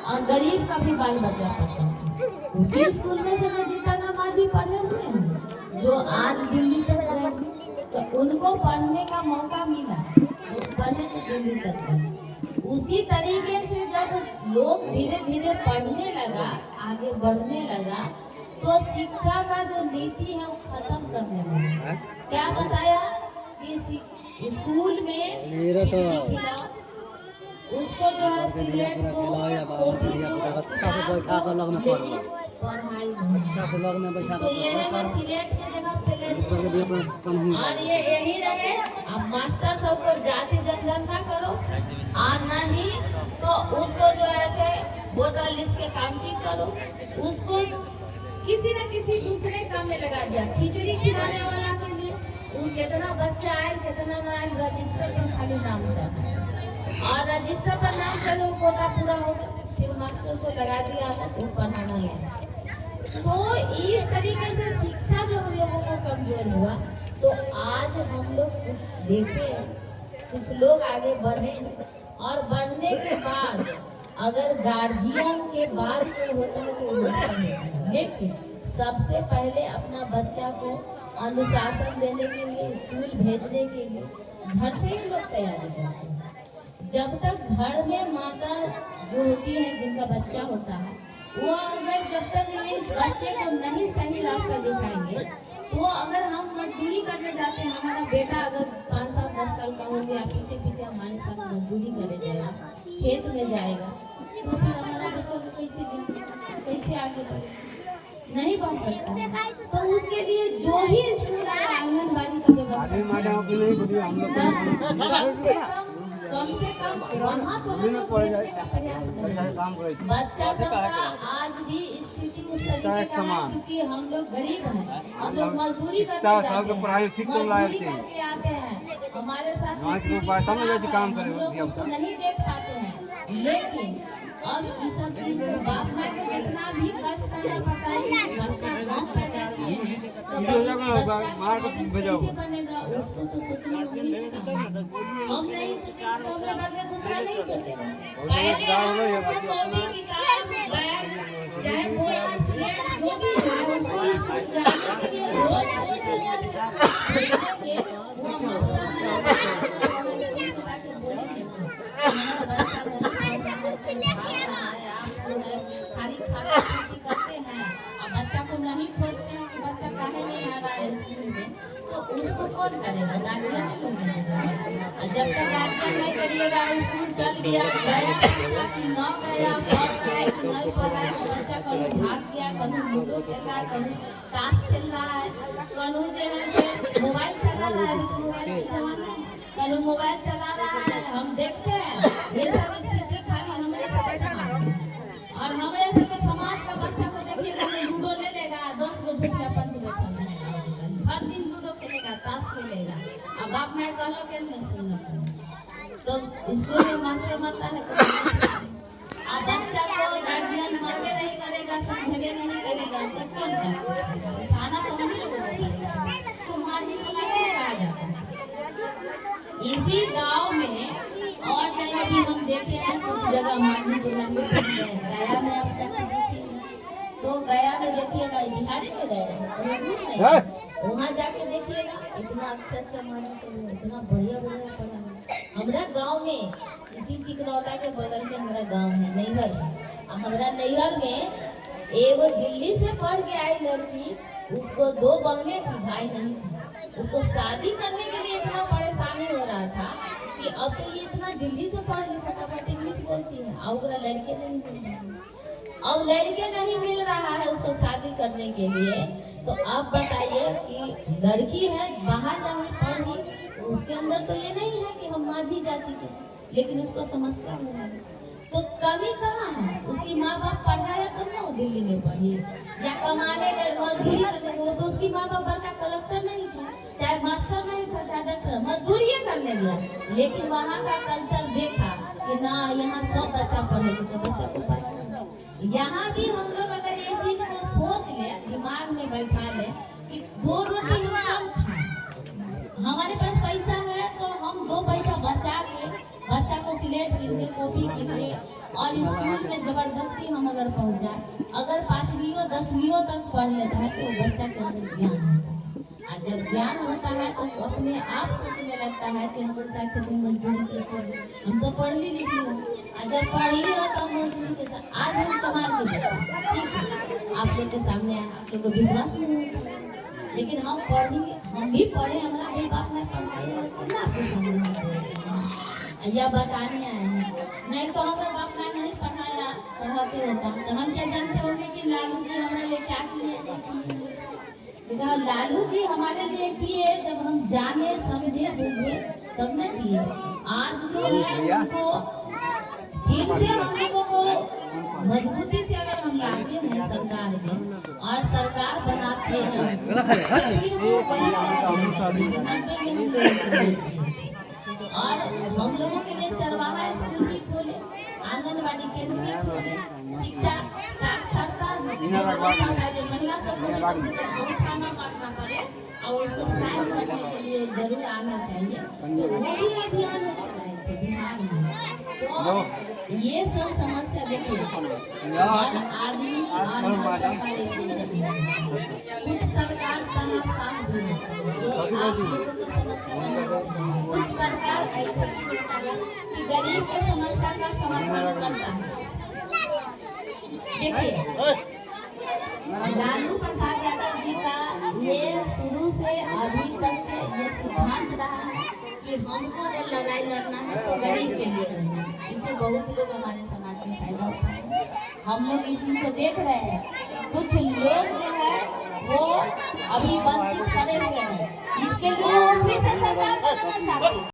और गरीब का भी बाल बच्चा पढ़ता है। उसी स्कूल में से जीता नमाजी पढ़े हुए हैं जो आज दिल्ली तक गए, तो उनको पढ़ने का मौका मिला, पढ़े तो दिल्ली तक गए। उसी तरीके से जब लोग धीरे धीरे पढ़ने लगा, आगे बढ़ने लगा, तो शिक्षा का जो नीति है वो खत्म करने लगा। क्या बताया कि स्कूल में उसको जो है सिलेट को कॉपी को अच्छा से बैठा कर लगना पड़ेगा, पढ़ाई अच्छा से लगना बैठा कर ये है सिलेट के जगह पे और ये यही रहे। अब मास्टर सबको जाति जनगणना करो, और नहीं तो उसको जो है वोटर लिस्ट के काम चीज करो, उसको किसी न किसी दूसरे काम में लगा दिया। खिचड़ी खिलाने वाला के लिए उन कितना बच्चा आए कितना ना आए, रजिस्टर पर खाली नाम चाहिए, और रजिस्टर पर नाम चलो कोटा पूरा हो गया, फिर मास्टर को लगा दिया वो पढ़ाना है। तो इस तरीके से शिक्षा जो हम लोगों को कमजोर हुआ, तो आज हम लोग देखे कुछ लोग आगे बढ़े, और बढ़ने के बाद अगर गार्जियन के बाद कोई होता है तो लेकिन सबसे पहले अपना बच्चा को अनुशासन देने के लिए, स्कूल भेजने के लिए घर से ही लोग तैयारी करते हैं। जब तक घर में माता जो होती है, जिनका बच्चा होता है, वो अगर जब तक इस बच्चे को नहीं सही रास्ता दिखाएंगे, तो अगर हम मजदूरी करने जाते हैं, हमारा बेटा अगर 5 साल 10 साल का हो गया, पीछे पीछे हमारे साथ मजदूरी करे जाएगा, खेत में जाएगा, तो फिर हमारा बच्चा को कैसे आगे बढ़े, नहीं बढ़ सकता। तो उसके लिए जो ही स्कूल है, आंगनबाड़ी का व्यवस्था कम से कम वहाँ तो हम लोग का प्रयास करें। बच्चा सबका आज भी स्थिति उस तरीके का है, क्योंकि हम लोग गरीब हैं, हम लोग मजदूरी करके जाते हैं, मजदूरी करके आते हैं, हमारे साथ हम लोग उसको नहीं देख पाते हैं। लेकिन अब ये सब चीज बाप माँ को जितना भी कष्ट करना पड़ता है, बच्चा कम पैदा किए हैं, तो बच्चा कैसे बनेगा उसको तो सोचना होगा। हम नहीं सोचेंगे तो हमें बदले दूसरा नहीं सोचेगा। पहले उसको कॉपी किताब बैग चाहे बोरा स्लेट जो भी है उसको स्कूल जाने के लिए रोज भेजेंगे, वो मास्टर खाली खाना छुट्टी करते हैं, और बच्चा को नहीं खोजते हैं कि बच्चा काहे नहीं आ रहा है स्कूल में, तो उसको कौन करेगा? गार्जियन ही लोग करेगा। और जब तक गार्जियन नहीं करिएगा, स्कूल चल गया बच्चा की न गया, पढ़ रहा है कि नहीं पढ़ रहा है, बच्चा कहीं भाग गया, कहीं लूडो खेल रहा है, कहीं ताश खेल रहा है, कहीं जो है मोबाइल चला रहा है, तो मोबाइल के जमाना है, कहीं मोबाइल चला रहा है, हम देखते हैं। ये सब स्थिति खाली हमारे साथ समाज, और हमारे से समाज का बच्चा को देखिएगा लूडो ले लेगा, 10 गो झूठा पंच बैठा हर दिन लूडो खेलेगा, ताश खेलेगा, अब बाप मैं कहलो के नहीं सुनना, तो स्कूल में मास्टर मरता है, अब बच्चा को गार्जियन मरवे नहीं करेगा, समझावे नहीं करेगा, तो कौन कर खाना तो नहीं लगेगा, तो माजी को नहीं कहा जाता है। इसी गांव में और जगह भी हम देखे हैं, कुछ जगह माजी को नहीं गया में आप जाकर देखिए, तो गया में देखिएगा, बिहारी में गया वहाँ जाके देखिएगा, इतना अच्छा मानस है, इतना बढ़िया पढ़ा है। हमारा गांव में इसी चिकनौटा के बगल में हमारा गांव है, नैहर है। हमारा नैहर में एगो दिल्ली से पढ़ के आई लड़की, उसको 2 बंगले थी, भाई नहीं था, उसको शादी करने के लिए इतना परेशानी हो रहा था कि अब तो ये इतना दिल्ली से पढ़ ली, फटाफट इंग्लिश बोलती है, और लड़के नहीं मिल रहे, अब लड़के नहीं मिल रहा है उसको शादी करने के लिए। तो आप बताइए कि लड़की है बाहर रही पढ़ी, उसके अंदर तो ये नहीं है कि हम माझी जाति के, लेकिन उसको समस्या हो रही है। तो कमी कहाँ है? उसकी माँ बाप पढ़ाया तो ना दिल्ली में पढ़ी, या कमाने गए मजदूरी करने गए, तो उसकी माँ बाप बड़का कलेक्टर नहीं था, चाहे मास्टर नहीं था, चाहे डॉक्टर, मजदूरी करने गया, लेकिन वहाँ का कल्चर देखा कि ना यहाँ सब बच्चा पढ़ेगा, तो बच्चा को पढ़ा। यहाँ भी हम लोग अगर ये चीज को सोच ले, दिमाग में बैठा ले कि 2 रोटी हम कम खाएं, हमारे पास पैसा है तो हम 2 पैसा बचा के बच्चा को सिलेट किन के, कॉपी किन के, और स्कूल में जबरदस्ती हम अगर पहुंच जाए, अगर 5वीं 10वीं तक पढ़ लेता है तो वो बच्चा के अंदर ज्ञान होता है। और जब ज्ञान होता है तो अपने आप सोचने लगता है कि हम चाहे खेती मजदूरी कैसे, हम तो पढ़ ली लिखी हो, और जब पढ़ ली हो तो हम मजदूरी के साथ आज हम चमार के देते, ठीक है, आप लोग के सामने आप लोग को विश्वास नहीं होता, लेकिन हम भी पढ़े, हमारा भी बाप ने पढ़ाई आपके सामने यह बताने आए हैं। नहीं तो हमारा बाप ने नहीं पढ़ाते होता तो हम क्या जानते होंगे कि लालू जी हमारे लिए क्या किए। लालू जी हमारे लिए किए जब हम जाने समझे बुझे तब न किए। आज जो है उनको फिर से हम लोगों को मजबूती से अगर हम लाते हैं सरकार में और सरकार बनाते हैं और हम लोगों के लिए चरवाहा स्कूल भी खोले, आंगनबाड़ी केंद्र भी खोले, शिक्षा साक्षरता महिला सबको खाना बांटना पड़े और उसको साइन करने के लिए जरूर आना चाहिए, तो वो भी अभियान में चलाए थे बिहार में। तो ये सब समस्या देखिए आदमी कुछ सरकार तानाशाह भी जो आप लोगों को समस्या, कुछ सरकार ऐसे कि गरीब के समस्या का समाधान करता है। देखिए लालू प्रसाद यादव जी का ये शुरू से अभी तक के ये सिद्धांत रहा है कि हमको अगर लड़ाई लड़ना है तो गरीब के लिए लड़ना है। इससे बहुत लोग हमारे समाज में फायदा होता है। हम लोग इस चीज को देख रहे हैं, कुछ लोग जो है वो अभी वंचित खड़े हुए हैं, इसके लिए वो फिर से सरकार बनाना चाहते हैं।